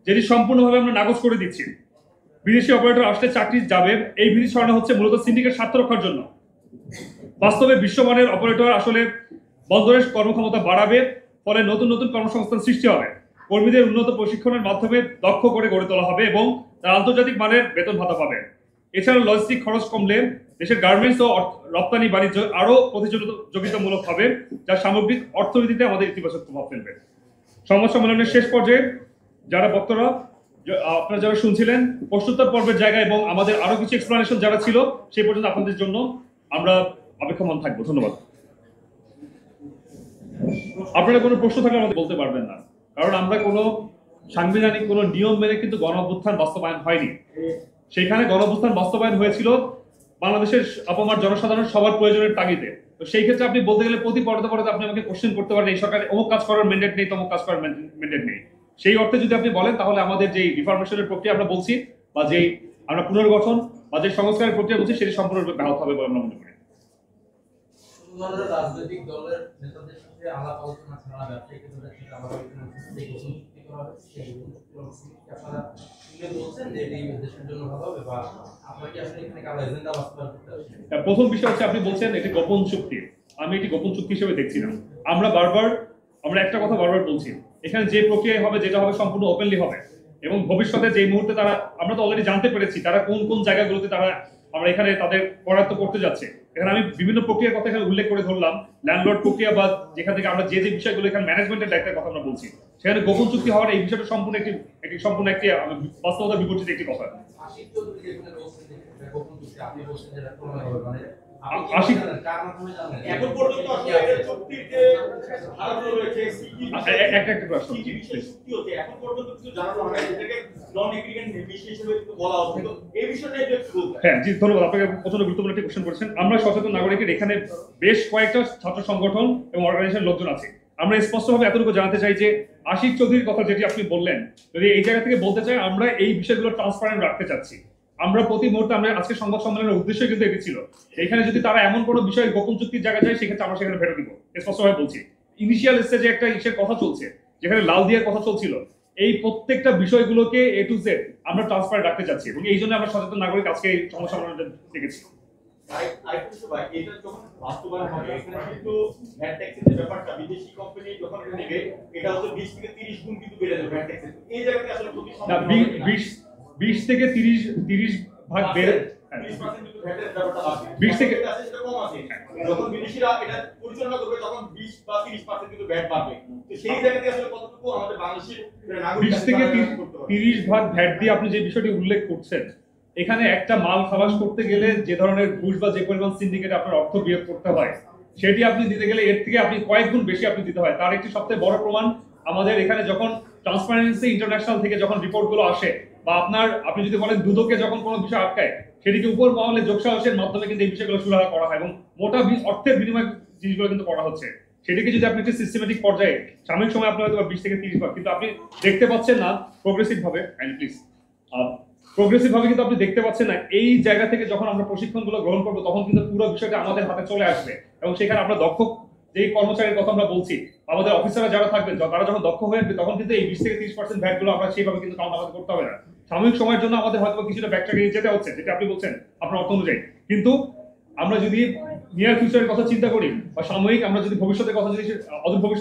যেটি সম্পূর্ণভাবে আমরা নাকচ করে দিচ্ছি। বিদেশি অপারেটর আসলে চাকরি যাবে, এই বিধি সরানো হচ্ছে মূলত সিন্ডিকেট স্বার্থ রক্ষার জন্য। বাস্তবে বিশ্বমানের অপারেটর আসলে বন্দরের কর্মক্ষমতা বাড়াবে, ফলে নতুন নতুন কর্মসংস্থান সৃষ্টি হবে, কর্মীদের উন্নত প্রশিক্ষণের মাধ্যমে দক্ষ করে গড়ে তোলা হবে এবং তারা আন্তর্জাতিক মানের বেতন ভাতা পাবে। এছাড়া লজিস্টিক খরচ কমলে দেশের গার্মেন্টস ও রপ্তানি বাণিজ্য আরো প্রতিযোগিতামূলক হবে, যা সামগ্রিক অর্থনীতিতে আমাদের ইতিবাচক প্রভাব ফেলবে। সংবাদ সম্মেলনের শেষ পর্যায়ে যারা বক্তারা আপনারা যারা শুনছিলেন, প্রশ্নোত্তর পর্বের জায়গা এবং আমাদের আরো কিছু এক্সপ্লানেশন যারা ছিল সেই পর্যন্ত আপনাদের জন্য আমরা অপেক্ষমান থাকবো। ধন্যবাদ। আপনারা কোনো প্রশ্ন থাকলে আমাদের বলতে পারবেন না, কারণ আমরা কোনো সাংবিধানিক কোনো নিয়ম মেনে কিন্তু গণ অভ্যুত্থান বাস্তবায়ন হয়নি। সেখানে গণ অভ্যুত্থান বাস্তবায়ন হয়েছিল বাংলাদেশের অপমার জনসাধারণ সবার প্রয়োজনের তাগিদে। তো সেই ক্ষেত্রে আপনি বলতে গেলে প্রতি পরতে আপনি আমাকে কোশ্চেন করতে পারেন এই সরকার অমুক কাজ করার ম্যান্ডেট নেই, তমুক কাজ করার ম্যান্ডেট নেই। সেই অর্থে যদি আপনি বলেন তাহলে আমাদের যে রিফরমেশনের প্রক্রিয়া আমরা বলছি বা যেই আমরা পুনর্গঠন বা যে সংস্কারের প্রক্রিয়া বলছি সেটি সম্পূর্ণরূপে ব্যাহত হবে বলে আমরা মনে করি। রাজনৈতিক দলের নেতাদের সাথে আলাপ আলোচনা ছাড়া ব্যবসায়িক দলের সাথে আলাপ আলোচনা যে চুক্তি করা হবে সেই আপনারা বলছেন যে এই দেশের জন্য ভালো হবে বা আপনারা কি আসলে এখানে কারো এজেন্ডা বাস্তবায়ন করতে আসছেন? প্রথম বিষয় হচ্ছে আপনি বলছেন এটি গোপন চুক্তি, আমি এটি গোপন চুক্তি হিসেবে দেখছি না। আমরা একটা কথা বারবার বলছি, এখানে যে প্রক্রিয়া হবে যেটা হবে সম্পূর্ণ ওপেনলি হবে এবং ভবিষ্যতে যে মুহূর্তে তারা আমরা তো অলরেডি জানতে পেরেছি তারা কোন কোন জায়গাগুলোতে তারা আমরা এখানে তাদের করায়ত্ত করতে যাচ্ছে। এখানে আমি বিভিন্ন প্রক্রিয়ার কথা এখানে উল্লেখ করে ধরলাম, ল্যান্ডলর্ড প্রক্রিয়া বা যেখান থেকে আমরা যে যে বিষয়গুলো এখানে ম্যানেজমেন্টের দায়িত্বের কথা আমরা বলছি, সেখানে গোপন চুক্তি হওয়ার এই বিষয়টা সম্পূর্ণ একটি বাস্তবতা বিপরীত একটি কথা। এখন পর্যন্ত একটা প্রশ্ন, এখন পর্যন্ত কিছু জানানো হয় এটাকে নন এগ্রিগেন্ট বিষয় হিসেবে বলা হচ্ছে, তো এই বিষয়টা একটু বলবেন? হ্যাঁ জি, ধন্যবাদ। আপনাকে প্রচন্ড গুরুত্বপূর্ণ একটি কোশ্চেন করেছেন। আমরা সচেতন নাগরিকের এখানে বেশ কয়েকটা ছাত্র সংগঠন এবং অর্গানাইজেশন লোকজন আছে। আমরা স্পষ্টভাবে এতটুকু জানাতে চাই যে আশিক চৌধুরীর কথা যেটি আপনি বললেন, যদি এই জায়গা থেকে বলতে চাই আমরা এই বিষয়গুলো ট্রান্সপারেন্ট রাখতে চাচ্ছি। আমরা প্রতি মুহূর্তে আমরা আজকে সংবাদ সম্মেলনের উদ্দেশ্য কিন্তু এটি ছিল, এখানে যদি তারা এমন কোনো বিষয় গোপন চুক্তির জায়গা যায় সেক্ষেত্রে আমরা সেখানে ভেটো দিব। স্পষ্টভাবে বলছি, ইনিশিয়াল স্টেজে একটা ইসের কথা চলছে যেখানে লাল দিয়ার কথা চলছিল, এই প্রত্যেকটা বিষয়গুলোকে এ টু জেড আমরা ট্রান্সপারেন্ট রাখতে চাচ্ছি এবং এই জন্য আমরা সচেতন নাগরিক আজকে এই সংবাদ সম্মেলনটা দেখেছি। এটা যখন বাস্তবায়ন হবে এখানে কিন্তু ভ্যাট ট্যাক্সের ব্যাপারটা বিদেশি কোম্পানি যখন নেবে এটা হচ্ছে 20 থেকে 30 গুণ কিন্তু বেড়ে যাবে ভ্যাট ট্যাক্স। এই জায়গাতে আসলে প্রতি 20 থেকে 30 ভাগ বেড়ে 30% কিন্তু ভ্যাটের ব্যাপারটা বাড়বে, 20 থেকে আছে সেটা কম আছে। যখন বিদেশিরা এটা পরিচালনা করবে তখন 20 বা 30% কিন্তু ভ্যাট বাড়বে। তো সেই জায়গাতে আসলে কতটুকু আমাদের বাংলাদেশি নাগরিক 20 থেকে 30 ভাগ ভ্যাট দিয়ে আপনি যে বিষয়টি উল্লেখ করছেন, এখানে একটা মাল খালাস করতে গেলে যে ধরনের ঘুষ বা যে পরিমাণ সিন্ডিকেট আপনার অর্থ বিয়োগ করতে হয় সেটি আপনি দিতে গেলে এর থেকে আপনি কয়েক গুণ বেশি আপনি দিতে হয়। তার একটি সবথেকে বড় প্রমাণ আমাদের এখানে যখন ট্রান্সপারেন্সি ইন্টারন্যাশনাল থেকে যখন রিপোর্টগুলো আসে বা আপনি যদি বলেন দুদকে যখন কোনো বিষয় আটকায় সেটিকে উপর মহলে যোগসাহসের মাধ্যমে কিন্তু এই বিষয়গুলো সুরাহা করা হয় এবং মোটা অর্থের বিনিময় জিনিসগুলো কিন্তু করা হচ্ছে। সেটিকে যদি আপনি একটি সিস্টেমেটিক পর্যায়ে সাময়িক সময় আপনি হয়তো 20 থেকে 30 ভাগ, কিন্তু আপনি দেখতে পাচ্ছেন না প্রোগ্রেসিভ ভাবে কিন্তু আপনি দেখতে পাচ্ছেন না এই জায়গা থেকে যখন আমরা প্রশিক্ষণগুলো গ্রহণ করবো তখন কিন্তু পুরো বিষয়টা আমাদের হাতে চলে আসবে এবং সেখানে আমরা দক্ষ যেই কর্মচারীর কথা আমরা বলছি আমাদের অফিসাররা যারা থাকবেন তারা যখন দক্ষ হয়ে আসবে তখন কিন্তু এই 20 থেকে 30% ভ্যাট গুলো আমরা সেইভাবে কিন্তু কাউন্ট আমাদের করতে হবে না। সাময়িক সময়ের জন্য আমাদের হয়তো কিছুটা ব্যাকট্র্যাকিং যেতে হচ্ছে যেটা আপনি বলছেন আপনার অর্থ অনুযায়ী, কিন্তু আমরা যদি নিয়ার ফিউচারের কথা চিন্তা করি বা সাময়িক আমরা যদি ভবিষ্যতের কথা যদি অদূর ভবিষ্যৎ